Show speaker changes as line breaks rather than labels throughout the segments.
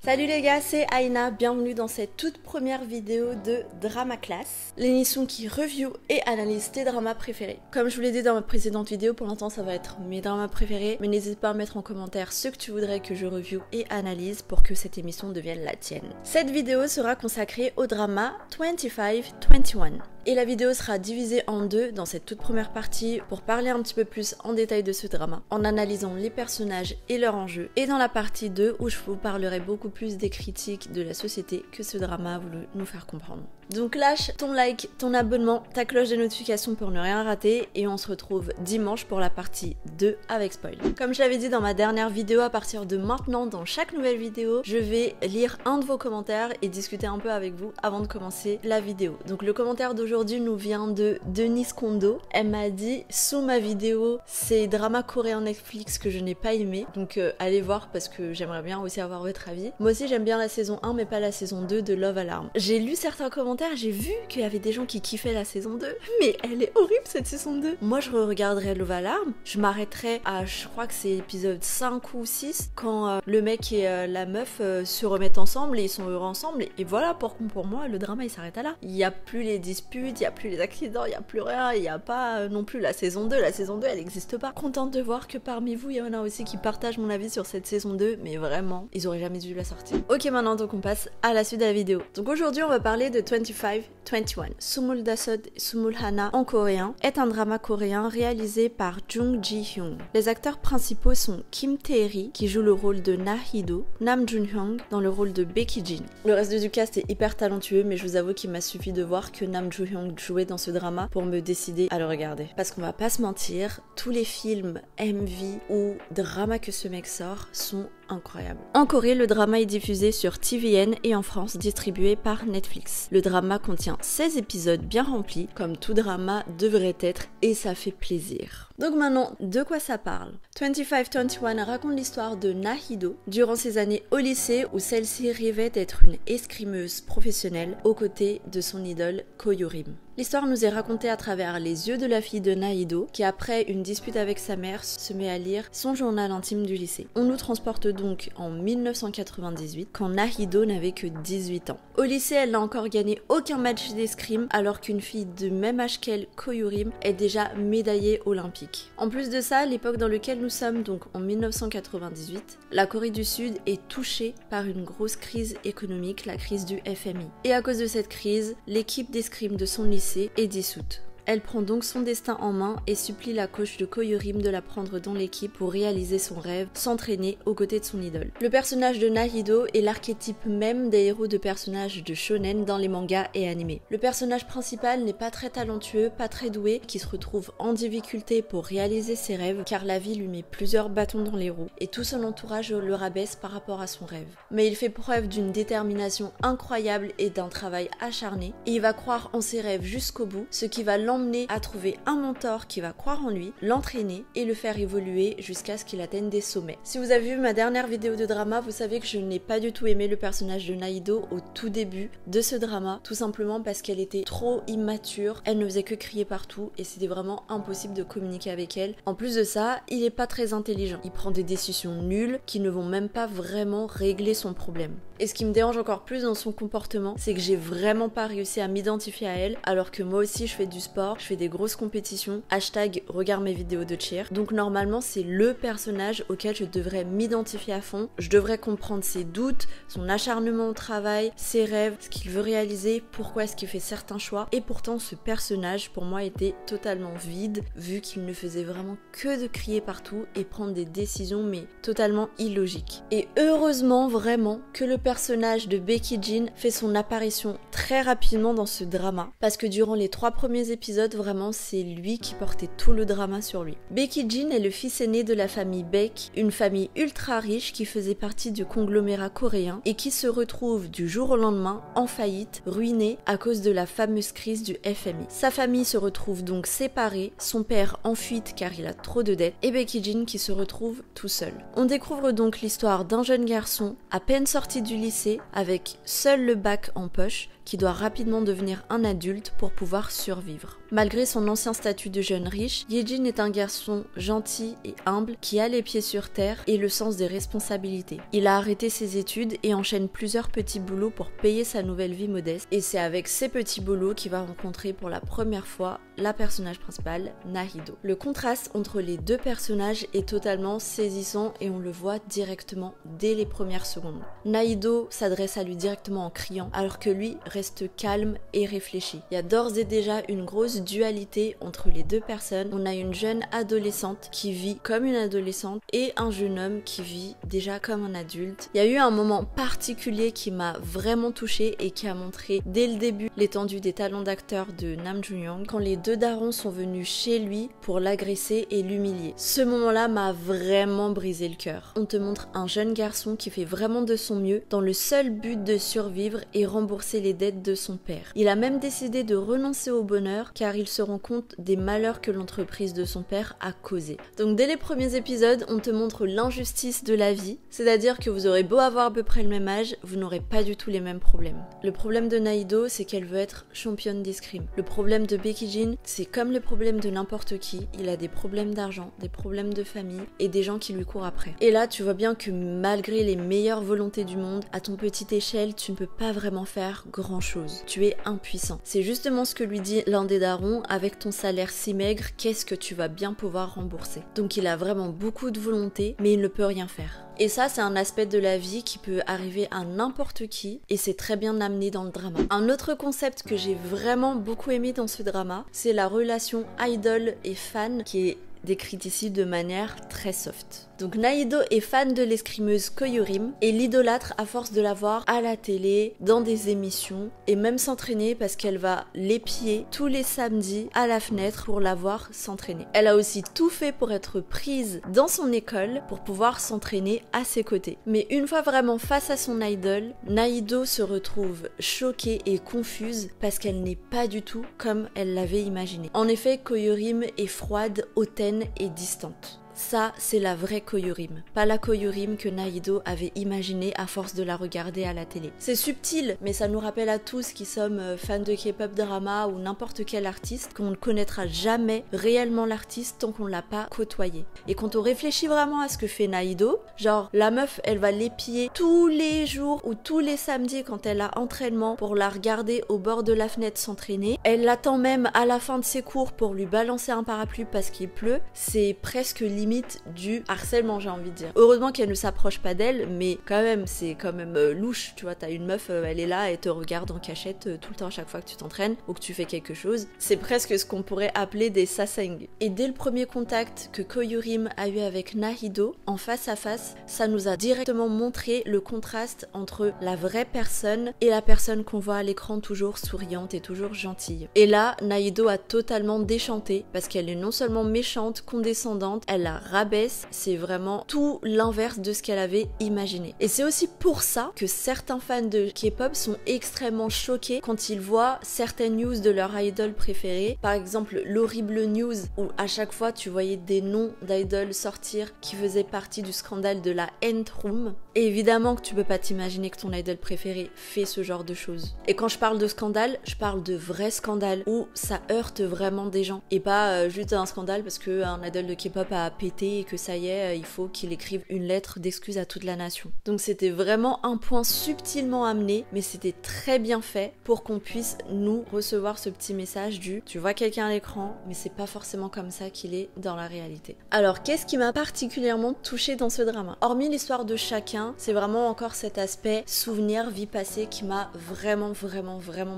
Salut les gars, c'est Aina, bienvenue dans cette toute première vidéo de Drama Class, l'émission qui review et analyse tes dramas préférés. Comme je vous l'ai dit dans ma précédente vidéo, pour l'instant ça va être mes dramas préférés, mais n'hésite pas à mettre en commentaire ce que tu voudrais que je review et analyse pour que cette émission devienne la tienne. Cette vidéo sera consacrée au drama 25-21. Et la vidéo sera divisée en deux dans cette toute première partie pour parler un petit peu plus en détail de ce drama, en analysant les personnages et leurs enjeux, et dans la partie 2 où je vous parlerai beaucoup plus des critiques de la société que ce drama a voulu nous faire comprendre. Donc lâche ton like, ton abonnement, ta cloche de notification pour ne rien rater, et on se retrouve dimanche pour la partie 2 avec spoil. Comme je l'avais dit dans ma dernière vidéo, à partir de maintenant, dans chaque nouvelle vidéo, je vais lire un de vos commentaires et discuter un peu avec vous avant de commencer la vidéo. Donc le commentaire d'aujourd'hui nous vient de Denise Kondo. Elle m'a dit: sous ma vidéo, c'est drama coréen Netflix que je n'ai pas aimé, donc allez voir parce que j'aimerais bien aussi avoir votre avis. Moi aussi j'aime bien la saison 1 mais pas la saison 2 de Love Alarm. J'ai lu certains commentaires, j'ai vu qu'il y avait des gens qui kiffaient la saison 2, mais elle est horrible cette saison 2. Moi je regarderais Love Alarm, je m'arrêterais à, je crois que c'est épisode 5 ou 6, quand le mec et la meuf se remettent ensemble et ils sont heureux ensemble, et voilà, pour moi le drama il s'arrête à là. Il n'y a plus les disputes, il n'y a plus les accidents, il n'y a plus rien, il n'y a pas non plus la saison 2, la saison 2 elle n'existe pas. Contente de voir que parmi vous il y en a aussi qui partagent mon avis sur cette saison 2, mais vraiment, ils auraient jamais dû la sortir. Ok, maintenant donc on passe à la suite de la vidéo. Donc aujourd'hui on va parler de 25-21. Sumul Dasod Sumul Hana en coréen est un drama coréen réalisé par Jung Ji-hyung. Les acteurs principaux sont Kim Tae-ri qui joue le rôle de Na-hee-do, Nam Jun-hyung dans le rôle de Baek-hee-jin. Le reste du cast est hyper talentueux, mais je vous avoue qu'il m'a suffi de voir que Nam Jun-hyung jouait dans ce drama pour me décider à le regarder. Parce qu'on va pas se mentir, tous les films MV ou dramas que ce mec sort sont incroyables. En Corée, le drama est diffusé sur TVN et en France distribué par Netflix. Le drama contient 16 épisodes bien remplis, comme tout drama devrait être, et ça fait plaisir. Donc maintenant, de quoi ça parle? 25-21 raconte l'histoire de Na-hee-do durant ses années au lycée où celle-ci rêvait d'être une escrimeuse professionnelle aux côtés de son idole Ko-Yorim. L'histoire nous est racontée à travers les yeux de la fille de Na-hee-do qui, après une dispute avec sa mère, se met à lire son journal intime du lycée. On nous transporte donc en 1998 quand Na-hee-do n'avait que 18 ans. Au lycée, elle n'a encore gagné aucun match d'escrime alors qu'une fille de même âge qu'elle, Ko-Yorim, est déjà médaillée olympique. En plus de ça, l'époque dans laquelle nous sommes, donc en 1998, la Corée du Sud est touchée par une grosse crise économique, la crise du FMI. Et à cause de cette crise, l'équipe d'escrime de son lycée est dissoute. Elle prend donc son destin en main et supplie la coach de Ko-Yorim de la prendre dans l'équipe pour réaliser son rêve, s'entraîner aux côtés de son idole. Le personnage de Na-hee-do est l'archétype même des héros de personnages de shonen dans les mangas et animés. Le personnage principal n'est pas très talentueux, pas très doué, qui se retrouve en difficulté pour réaliser ses rêves car la vie lui met plusieurs bâtons dans les roues et tout son entourage le rabaisse par rapport à son rêve. Mais il fait preuve d'une détermination incroyable et d'un travail acharné et il va croire en ses rêves jusqu'au bout, ce qui va l'emmener à trouver un mentor qui va croire en lui, l'entraîner et le faire évoluer jusqu'à ce qu'il atteigne des sommets. Si vous avez vu ma dernière vidéo de drama, vous savez que je n'ai pas du tout aimé le personnage de Na-hee-do au tout début de ce drama, tout simplement parce qu'elle était trop immature, elle ne faisait que crier partout et c'était vraiment impossible de communiquer avec elle. En plus de ça, il est pas très intelligent, il prend des décisions nulles qui ne vont même pas vraiment régler son problème. Et ce qui me dérange encore plus dans son comportement, c'est que j'ai vraiment pas réussi à m'identifier à elle, alors que moi aussi je fais du sport, je fais des grosses compétitions, hashtag regarde mes vidéos de cheer. Donc normalement c'est le personnage auquel je devrais m'identifier à fond, je devrais comprendre ses doutes, son acharnement au travail, ses rêves, ce qu'il veut réaliser, pourquoi est-ce qu'il fait certains choix. Et pourtant ce personnage pour moi était totalement vide, vu qu'il ne faisait vraiment que de crier partout et prendre des décisions mais totalement illogiques. Et heureusement vraiment que le personnage de Baek-hee-jin fait son apparition très rapidement dans ce drama, parce que durant les 3 premiers épisodes, vraiment c'est lui qui portait tout le drama sur lui. Baek-hee-jin est le fils aîné de la famille Baek, une famille ultra riche qui faisait partie du conglomérat coréen et qui se retrouve du jour au lendemain en faillite, ruinée à cause de la fameuse crise du FMI. Sa famille se retrouve donc séparée, son père en fuite car il a trop de dettes et Baek-hee-jin qui se retrouve tout seul. On découvre donc l'histoire d'un jeune garçon à peine sorti du lycée avec seul le bac en poche qui doit rapidement devenir un adulte pour pouvoir survivre. Malgré son ancien statut de jeune riche, Yejin est un garçon gentil et humble qui a les pieds sur terre et le sens des responsabilités. Il a arrêté ses études et enchaîne plusieurs petits boulots pour payer sa nouvelle vie modeste. Et c'est avec ces petits boulots qu'il va rencontrer pour la première fois la personnage principale, Nahido. Le contraste entre les deux personnages est totalement saisissant et on le voit directement dès les premières secondes. Nahido s'adresse à lui directement en criant alors que lui reste calme et réfléchi. Il y a d'ores et déjà une grosse dualité entre les deux personnes. On a une jeune adolescente qui vit comme une adolescente et un jeune homme qui vit déjà comme un adulte. Il y a eu un moment particulier qui m'a vraiment touchée et qui a montré dès le début l'étendue des talents d'acteur de Nam Joo-young quand les deux darons sont venus chez lui pour l'agresser et l'humilier. Ce moment-là m'a vraiment brisé le cœur. On te montre un jeune garçon qui fait vraiment de son mieux dans le seul but de survivre et rembourser les dettes de son père. Il a même décidé de renoncer au bonheur car il se rend compte des malheurs que l'entreprise de son père a causés. Donc dès les premiers épisodes, on te montre l'injustice de la vie, c'est-à-dire que vous aurez beau avoir à peu près le même âge, vous n'aurez pas du tout les mêmes problèmes. Le problème de Nahido, c'est qu'elle veut être championne d'escrime. Le problème de Baek Hee-jin, c'est comme le problème de n'importe qui, il a des problèmes d'argent, des problèmes de famille et des gens qui lui courent après. Et là, tu vois bien que malgré les meilleures volontés du monde, à ton petite échelle, tu ne peux pas vraiment faire grand-chose. Tu es impuissant. C'est justement ce que lui dit l'un des darons, avec ton salaire si maigre, qu'est-ce que tu vas bien pouvoir rembourser? Donc il a vraiment beaucoup de volonté, mais il ne peut rien faire. Et ça, c'est un aspect de la vie qui peut arriver à n'importe qui et c'est très bien amené dans le drama. Un autre concept que j'ai vraiment beaucoup aimé dans ce drama, c'est la relation idol et fan qui est décrite ici de manière très soft. Donc Nahido est fan de l'escrimeuse Koyorim et l'idolâtre à force de la voir à la télé, dans des émissions et même s'entraîner parce qu'elle va l'épier tous les samedis à la fenêtre pour la voir s'entraîner. Elle a aussi tout fait pour être prise dans son école pour pouvoir s'entraîner à ses côtés. Mais une fois vraiment face à son idole, Nahido se retrouve choquée et confuse parce qu'elle n'est pas du tout comme elle l'avait imaginé. En effet, Koyorim est froide, hautaine et distante. Ça, c'est la vraie Koyorim, pas la Koyorim que Nahido avait imaginée à force de la regarder à la télé. C'est subtil, mais ça nous rappelle à tous qui sommes fans de K-pop drama ou n'importe quel artiste qu'on ne connaîtra jamais réellement l'artiste tant qu'on l'a pas côtoyé. Et quand on réfléchit vraiment à ce que fait Nahido, genre la meuf, elle va l'épier tous les jours ou tous les samedis quand elle a entraînement pour la regarder au bord de la fenêtre s'entraîner. Elle l'attend même à la fin de ses cours pour lui balancer un parapluie parce qu'il pleut. C'est presque limite du harcèlement, j'ai envie de dire. Heureusement qu'elle ne s'approche pas d'elle, mais quand même, c'est quand même louche, tu vois, t'as une meuf, elle est là et te regarde en cachette tout le temps à chaque fois que tu t'entraînes ou que tu fais quelque chose. C'est presque ce qu'on pourrait appeler des saseng. Et dès le premier contact que Koyorim a eu avec Nahido, en face à face, ça nous a directement montré le contraste entre la vraie personne et la personne qu'on voit à l'écran toujours souriante et toujours gentille. Et là, Nahido a totalement déchanté parce qu'elle est non seulement méchante, condescendante, elle la rabaisse, c'est vraiment tout l'inverse de ce qu'elle avait imaginé. Et c'est aussi pour ça que certains fans de K-pop sont extrêmement choqués quand ils voient certaines news de leur idol préféré. Par exemple, l'horrible news où à chaque fois tu voyais des noms d'idoles sortir qui faisaient partie du scandale de la Nth Room. Et évidemment que tu peux pas t'imaginer que ton idol préféré fait ce genre de choses. Et quand je parle de scandale, je parle de vrais scandales où ça heurte vraiment des gens. Et pas juste un scandale parce qu'un idol de K-pop a pété et que ça y est, il faut qu'il écrive une lettre d'excuse à toute la nation. Donc c'était vraiment un point subtilement amené, mais c'était très bien fait pour qu'on puisse nous recevoir ce petit message du tu vois quelqu'un à l'écran, mais c'est pas forcément comme ça qu'il est dans la réalité. Alors qu'est-ce qui m'a particulièrement touchée dans ce drama? Hormis l'histoire de chacun, c'est vraiment encore cet aspect souvenir, vie passée qui m'a vraiment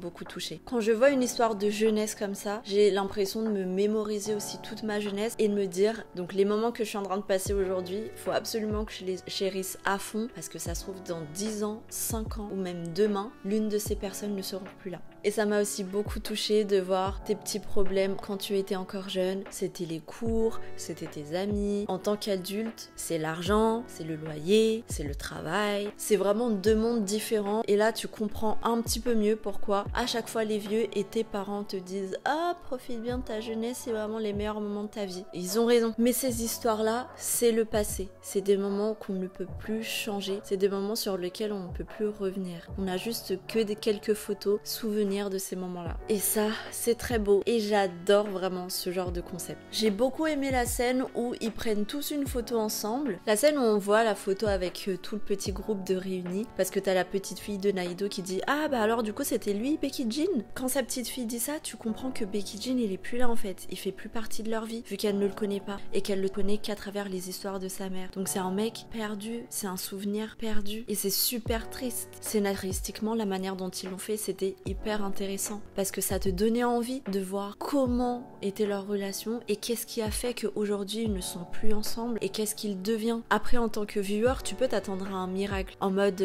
beaucoup touchée. Quand je vois une histoire de jeunesse comme ça, j'ai l'impression de me mémoriser aussi toute ma jeunesse et de me dire, donc les moments que je suis en train de passer aujourd'hui, il faut absolument que je les chérisse à fond parce que ça se trouve dans 10 ans, 5 ans ou même demain, l'une de ces personnes ne seront plus là. Et ça m'a aussi beaucoup touchée de voir tes petits problèmes quand tu étais encore jeune. C'était les cours, c'était tes amis. En tant qu'adulte, c'est l'argent, c'est le loyer, c'est le travail. C'est vraiment deux mondes différents. Et là, tu comprends un petit peu mieux pourquoi à chaque fois les vieux et tes parents te disent « Ah, profite bien de ta jeunesse, c'est vraiment les meilleurs moments de ta vie. » Et ils ont raison. Mais ces histoires-là, c'est le passé. C'est des moments qu'on ne peut plus changer. C'est des moments sur lesquels on ne peut plus revenir. On a juste que quelques photos, souvenirs souvenir de ces moments-là. Et ça, c'est très beau et j'adore vraiment ce genre de concept. J'ai beaucoup aimé la scène où ils prennent tous une photo ensemble. La scène où on voit la photo avec tout le petit groupe de réunis, parce que t'as la petite fille de Naido qui dit « Ah bah alors du coup c'était lui, Becky Jean ?» Quand sa petite fille dit ça, tu comprends que Becky Jean il est plus là en fait, il fait plus partie de leur vie, vu qu'elle ne le connaît pas, et qu'elle le connaît qu'à travers les histoires de sa mère. Donc c'est un mec perdu, c'est un souvenir perdu, et c'est super triste. Scénaristiquement, la manière dont ils l'ont fait, c'était hyper intéressant, parce que ça te donnait envie de voir comment était leur relation, et qu'est-ce qui a fait qu'aujourd'hui ils ne sont plus ensemble, et qu'est-ce qu'il devient. Après, en tant que viewer, tu peux t'attendre à un miracle, en mode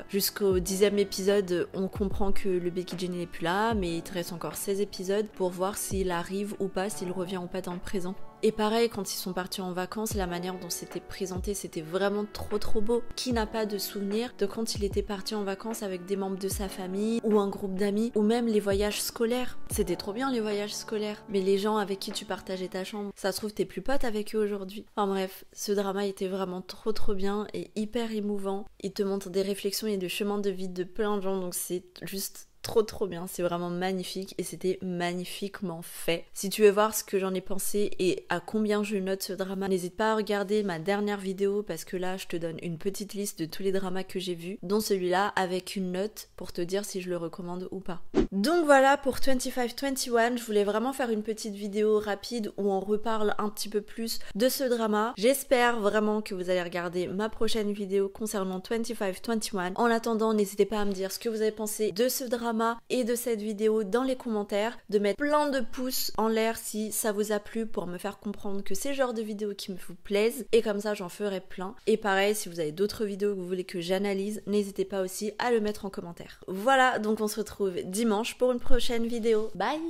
jusqu'au 10e épisode, on comprend que le Becky Jean n'est plus là, mais il te reste encore 16 épisodes pour voir s'il arrive ou pas, s'il revient ou pas dans le présent. Et pareil, quand ils sont partis en vacances, la manière dont c'était présenté, c'était vraiment trop beau. Qui n'a pas de souvenir de quand il était parti en vacances avec des membres de sa famille, ou un groupe d'amis, ou même les voyages scolaires. C'était trop bien les voyages scolaires. Mais les gens avec qui tu partageais ta chambre, ça se trouve t'es plus pote avec eux aujourd'hui. Enfin bref, ce drama était vraiment trop bien et hyper émouvant. Il te montre des réflexions et des chemins de vie de plein de gens, donc c'est juste trop bien, c'est vraiment magnifique et c'était magnifiquement fait. Si tu veux voir ce que j'en ai pensé et à combien je note ce drama, n'hésite pas à regarder ma dernière vidéo parce que là je te donne une petite liste de tous les dramas que j'ai vus, dont celui-là avec une note pour te dire si je le recommande ou pas. Donc voilà pour 25-21, je voulais vraiment faire une petite vidéo rapide où on reparle un petit peu plus de ce drama. J'espère vraiment que vous allez regarder ma prochaine vidéo concernant 25-21. En attendant, n'hésitez pas à me dire ce que vous avez pensé de ce drama et de cette vidéo dans les commentaires, de mettre plein de pouces en l'air si ça vous a plu pour me faire comprendre que c'est le genre de vidéos qui me vous plaisent et comme ça j'en ferai plein. Et pareil, si vous avez d'autres vidéos que vous voulez que j'analyse, n'hésitez pas aussi à le mettre en commentaire. Voilà, donc on se retrouve dimanche pour une prochaine vidéo. Bye!